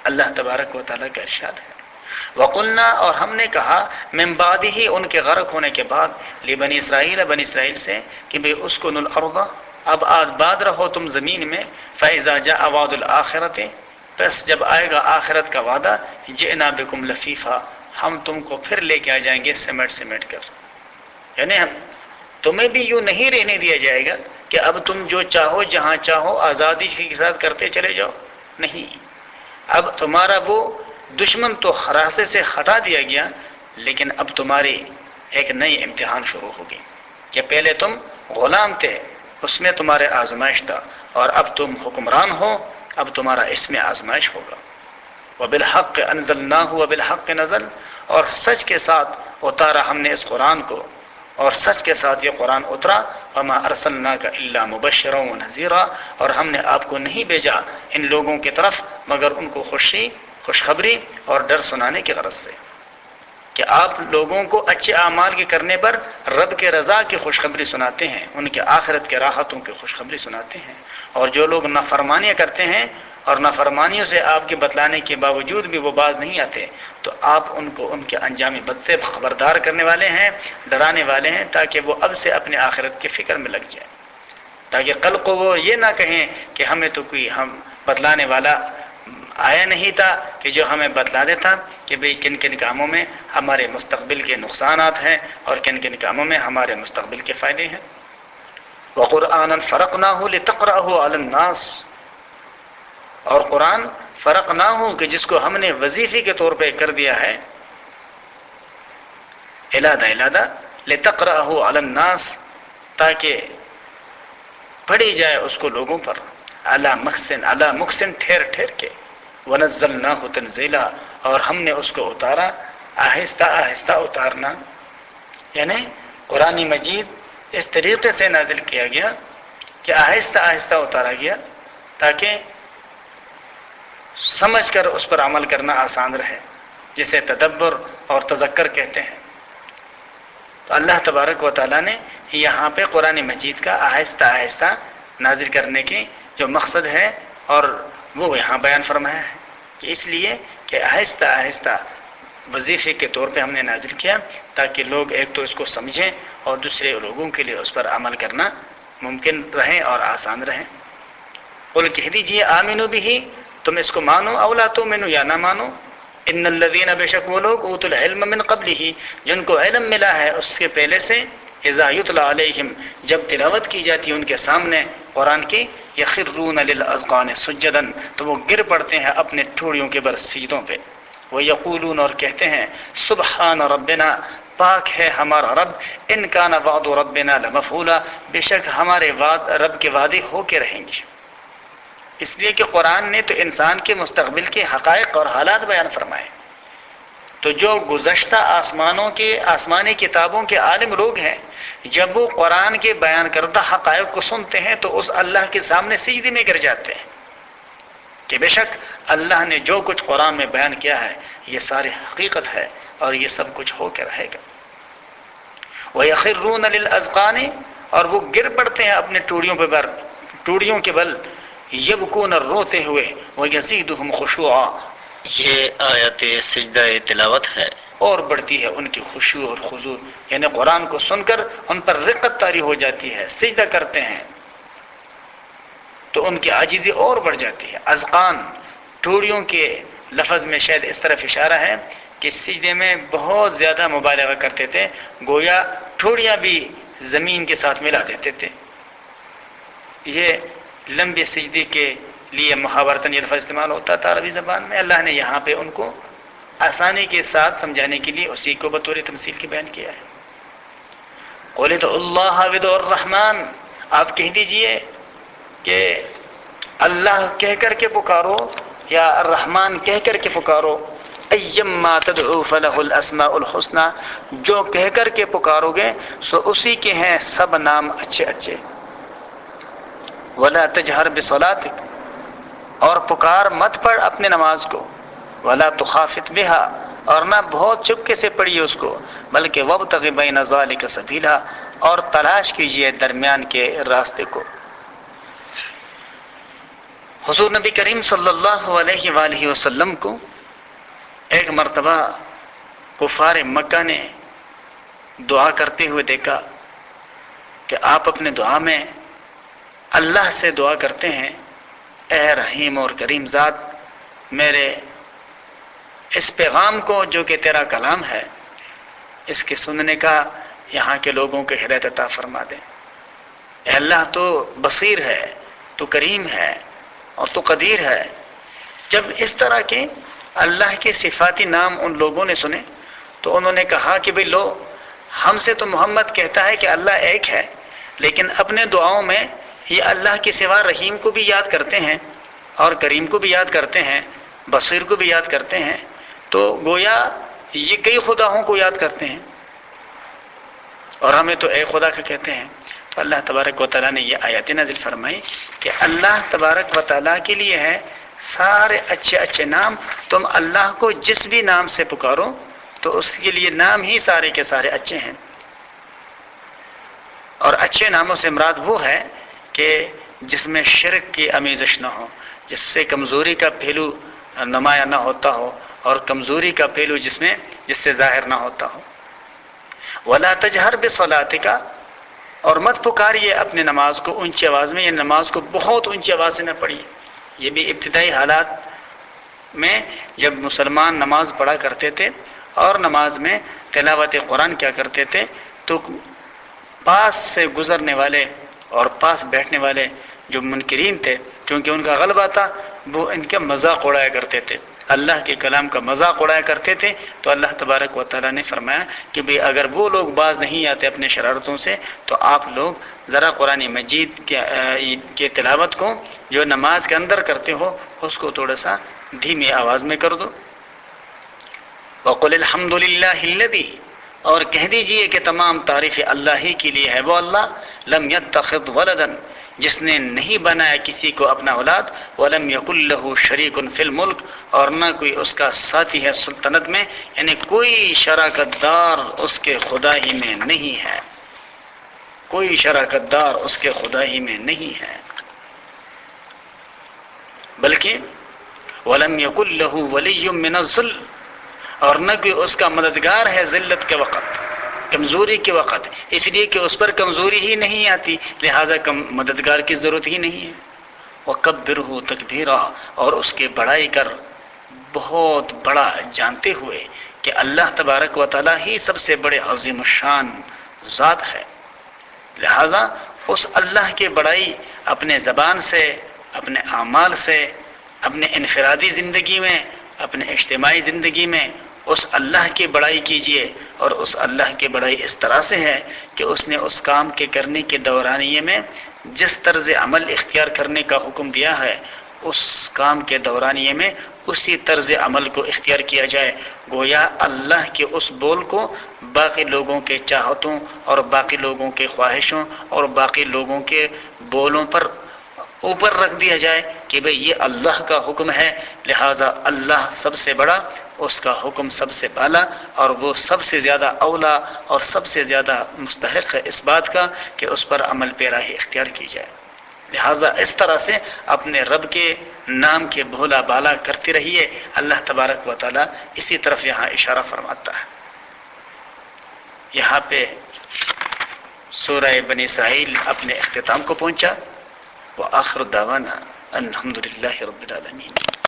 اللہ تبارک و تعالیٰ کا ارشاد ہے وَقُلْنَا اور ہم نے کہا من بعدہ ان کے غرق ہونے کے بعد لبنی اسرائیل بنی اسرائیل سے کہ بھئی اسکنوا الارض اب آباد رہو تم زمین میں. فَإِذَا جَاءَ وَعْدُ الْآخِرَةِ پس جب آئے گا آخرت کا وعدہ جِئْنَا بِكُمْ لَفِيفًا ہم تم کو پھر لے کے آ جائیں گے سمیٹ کر. یعنی ہم تمہیں بھی یوں نہیں رہنے دیا جائے گا کہ اب تم جو چاہو جہاں چاہو آزادی کے ساتھ کرتے چلے جاؤ، نہیں. اب تمہارا وہ دشمن تو راستے سے ہٹا دیا گیا، لیکن اب تمہاری ایک نئی امتحان شروع ہوگی کہ پہلے تم غلام تھے، اس میں تمہارے آزمائش تھا، اور اب تم حکمران ہو، اب تمہارا اس میں آزمائش ہوگا. وَبِالْحَقِّ أَنزَلْنَاهُ وَبِالْحَقِّ نَزَلَ اور سچ کے ساتھ اتارا ہم نے اس قرآن کو اور سچ کے ساتھ یہ قرآن اترا. وَمَا أَرْسَلْنَاكَ إِلَّا مُبَشِّرًا وَنَذِيرًا اور ہم نے آپ کو نہیں بھیجا ان لوگوں کی طرف مگر ان کو خوشخبری اور ڈر سنانے کی غرض سے کہ آپ لوگوں کو اچھے اعمال کے کرنے پر رب کے رضا کی خوشخبری سناتے ہیں، ان کے آخرت کے راحتوں کی خوشخبری سناتے ہیں. اور جو لوگ نافرمانیاں کرتے ہیں اور نافرمانیوں سے آپ کے بتلانے کے باوجود بھی وہ باز نہیں آتے، تو آپ ان کو ان کے انجام بد سے خبردار کرنے والے ہیں، ڈرانے والے ہیں، تاکہ وہ اب سے اپنے آخرت کی فکر میں لگ جائیں، تاکہ کل کو وہ یہ نہ کہیں کہ ہمیں تو کوئی ہم بتلانے والا آیا نہیں تھا کہ جو ہمیں بتلا دیتا کہ بھئی کن کن کاموں میں ہمارے مستقبل کے نقصانات ہیں اور کن کن کاموں میں ہمارے مستقبل کے فائدے ہیں. وَقُرْآنًا فَرَقْنَاهُ لِتَقْرَأَهُ عَلَى النَّاسِ اور قرآن فرقناہ کہ جس کو ہم نے وظیفے کے طور پہ کر دیا ہے علادہ لتقرأہ علی الناس تاکہ پڑھی جائے اس کو لوگوں پر علی مکسن ٹھہر کے. ونزلناہ تنزیلا اور ہم نے اس کو اتارا آہستہ آہستہ اتارنا، یعنی قرآن مجید اس طریقے سے نازل کیا گیا کہ آہستہ آہستہ اتارا گیا تاکہ سمجھ کر اس پر عمل کرنا آسان رہے، جسے تدبر اور تذکر کہتے ہیں. تو اللہ تبارک و تعالیٰ نے یہاں پہ قرآن مجید کا آہستہ آہستہ نازل کرنے کی جو مقصد ہے اور وہ یہاں بیان فرمایا ہے کہ اس لیے کہ آہستہ آہستہ وظیفے کے طور پہ ہم نے نازل کیا تاکہ لوگ ایک تو اس کو سمجھیں اور دوسرے لوگوں کے لیے اس پر عمل کرنا ممکن رہے اور آسان رہے. قل کہہ دیجیے آمنو بھی تم اس کو مانو اولا تؤمنو یا نہ مانو. ان الذین بے شک وہ لوگ اوتوا العلم من قبلہ جن کو علم ملا ہے اس کے پہلے سے اذا یتلی علیہم جب تلاوت کی جاتی ہے ان کے سامنے قرآن کی یخرون للاذقان سجدا تو وہ گر پڑتے ہیں اپنے ٹھوڑیوں کے بر سجدوں پہ. وہ یقولون اور کہتے ہیں سبحان ربنا پاک ہے ہمارا رب ان کان وعد ربنا لمفعولا بے شک ہمارے رب کے وعدے ہو کے رہیں گے. اس لیے کہ قرآن نے تو انسان کے مستقبل کے حقائق اور حالات بیان فرمائے. تو جو گزشتہ آسمانی کتابوں کے عالم لوگ ہیں، جب وہ قرآن کے بیان کردہ حقائق کو سنتے ہیں تو اس اللہ کے سامنے سجدے میں گر جاتے ہیں کہ بے شک اللہ نے جو کچھ قرآن میں بیان کیا ہے یہ ساری حقیقت ہے اور یہ سب کچھ ہو کے رہے گا۔ وَيَخِرُّونَ لِلْأَذْقَانِ، اور وہ گر پڑتے ہیں اپنے ٹوڑیوں کے بل، یبکون، روتے ہوئے، وَيَزِيدُهُمْ خُشُوعًا، یہ آیت سجدہ تلاوت ہے، اور بڑھتی ہے ان کی خشوع اور خضوع، یعنی قرآن کو سن کر ان پر رقت طاری ہو جاتی ہے، سجدہ کرتے ہیں تو ان کی عاجزی اور بڑھ جاتی ہے۔ اذقان ٹوڑیوں کے لفظ میں شاید اس طرف اشارہ ہے کہ سجدے میں بہت زیادہ مبالغہ کرتے تھے، گویا ٹھوڑیاں بھی زمین کے ساتھ ملا دیتے تھے۔ یہ لمبے سجدے کے لیے محاورتاً یہ لفظ استعمال ہوتا تھا عربی زبان میں، اللہ نے یہاں پہ ان کو آسانی کے ساتھ سمجھانے کے لیے اسی کو بطور تمثیل کے بیان کیا ہے۔ قُلِ ادْعُوا اللَّهَ وَادْعُوا الرَّحْمَٰنَ، آپ کہہ دیجئے کہ اللہ کہہ کر کے پکارو یا الرحمن کہہ کر کے پکارو، ایما تدعو فلہ الاسماء الحسنی، جو کہہ کر کے پکارو گے سو اسی کے ہیں سب نام اچھے اچھے۔ ولا تجہر بصلاتک، اور پکار مت پڑھ اپنے نماز کو، ولا تخافت بہا، اور نہ بہت چپکے سے پڑھیے اس کو، بلکہ وابتغ بین ذالک سبیلا، اور تلاش کیجئے درمیان کے راستے کو۔ حضور نبی کریم صلی اللہ علیہ وآلہ وسلم کو ایک مرتبہ کفار مکہ نے دعا کرتے ہوئے دیکھا کہ آپ اپنے دعا میں اللہ سے دعا کرتے ہیں، اے رحیم اور کریم ذات، میرے اس پیغام کو جو کہ تیرا کلام ہے اس کے سننے کا یہاں کے لوگوں کو ہدایت عطا فرما دے۔ اے اللہ تو بصیر ہے، تو کریم ہے اور تو قدیر ہے۔ جب اس طرح کے اللہ کے صفاتی نام ان لوگوں نے سنے تو انہوں نے کہا کہ بھئی لو، ہم سے تو محمد کہتا ہے کہ اللہ ایک ہے، لیکن اپنے دعاؤں میں یہ اللہ کے سوا رحیم کو بھی یاد کرتے ہیں اور کریم کو بھی یاد کرتے ہیں، بصیر کو بھی یاد کرتے ہیں، تو گویا یہ کئی خداؤں کو یاد کرتے ہیں اور ہمیں تو ایک خدا کا کہتے ہیں۔ تو اللہ تبارک و تعالیٰ نے یہ آیات نازل فرمائی کہ اللہ تبارک و تعالیٰ کے لیے ہے سارے اچھے اچھے نام، تم اللہ کو جس بھی نام سے پکارو تو اس کے لیے نام ہی سارے کے سارے اچھے ہیں۔ اور اچھے ناموں سے مراد وہ ہے کہ جس میں شرک کی آمیزش نہ ہو، جس سے کمزوری کا پہلو نمایاں نہ ہوتا ہو اور کمزوری کا پہلو جس سے ظاہر نہ ہوتا ہو۔ وَلَا تَجْهَرْ بِصَلَاتِكَ، اور مت پکاریے اپنے نماز کو اونچی آواز میں، یہ نماز کو بہت اونچی آواز سے نہ پڑھیے۔ یہ بھی ابتدائی حالات میں جب مسلمان نماز پڑھا کرتے تھے اور نماز میں تلاوت قرآن کیا کرتے تھے تو پاس سے گزرنے والے اور پاس بیٹھنے والے جو منکرین تھے، کیونکہ ان کا غلبہ تھا، وہ ان کا مذاق اڑایا کرتے تھے، اللہ کے کلام کا مذاق اڑایا کرتے تھے۔ تو اللہ تبارک و تعالیٰ نے فرمایا کہ بھئی اگر وہ لوگ باز نہیں آتے اپنے شرارتوں سے تو آپ لوگ ذرا قرآن مجید کے تلاوت کو جو نماز کے اندر کرتے ہو اس کو تھوڑا سا دھیمی آواز میں کر دو۔ وَقُلِ الْحَمْدُ لِلَّهِ الَّذِي، اور کہہ دیجئے کہ تمام تعریف اللہ ہی کے لیے ہے، وہ اللہ لم يتخذ ولدا، جس نے نہیں بنایا کسی کو اپنا اولاد، ولم يكن له شریک فی الملک، اور نہ کوئی اس کا ساتھی ہے سلطنت میں، یعنی کوئی شراکت دار اس کے خدا ہی میں نہیں ہے، کوئی شراکت دار اس کے خدا ہی میں نہیں ہے، بلکہ ولم يكن له ولی من الذل، اور نہ کوئی اس کا مددگار ہے ذلت کے وقت، کمزوری کے وقت، اس لیے کہ اس پر کمزوری ہی نہیں آتی، لہذا مددگار کی ضرورت ہی نہیں ہے۔ وَكَبِّرْهُ تَكْبِيرًا، اور اس کے بڑائی کر بہت بڑا جانتے ہوئے کہ اللہ تبارک و تعالیٰ ہی سب سے بڑے عظیم الشان ذات ہے، لہذا اس اللہ کی بڑائی اپنے زبان سے، اپنے اعمال سے، اپنے انفرادی زندگی میں، اپنے اجتماعی زندگی میں اس اللہ کی بڑائی کیجیے، اور اس اللہ کی بڑائی اس طرح سے ہے کہ اس نے اس کام کے کرنے کے دورانیے میں جس طرز عمل اختیار کرنے کا حکم دیا ہے اس کام کے دورانیے میں اسی طرز عمل کو اختیار کیا جائے، گویا اللہ کے اس بول کو باقی لوگوں کے چاہتوں اور باقی لوگوں کے خواہشوں اور باقی لوگوں کے بولوں پر اوپر رکھ دیا جائے کہ بھئی یہ اللہ کا حکم ہے، لہذا اللہ سب سے بڑا، اس کا حکم سب سے بالا، اور وہ سب سے زیادہ اولا اور سب سے زیادہ مستحق ہے اس بات کا کہ اس پر عمل پیراہی اختیار کی جائے۔ لہذا اس طرح سے اپنے رب کے نام کے بھولا بالا کرتے رہیے۔ اللہ تبارک و تعالی اسی طرف یہاں اشارہ فرماتا ہے۔ یہاں پہ سورہ بنی اسرائیل اپنے اختتام کو پہنچا۔ وآخر دعوانا الحمد للہ رب العالمین۔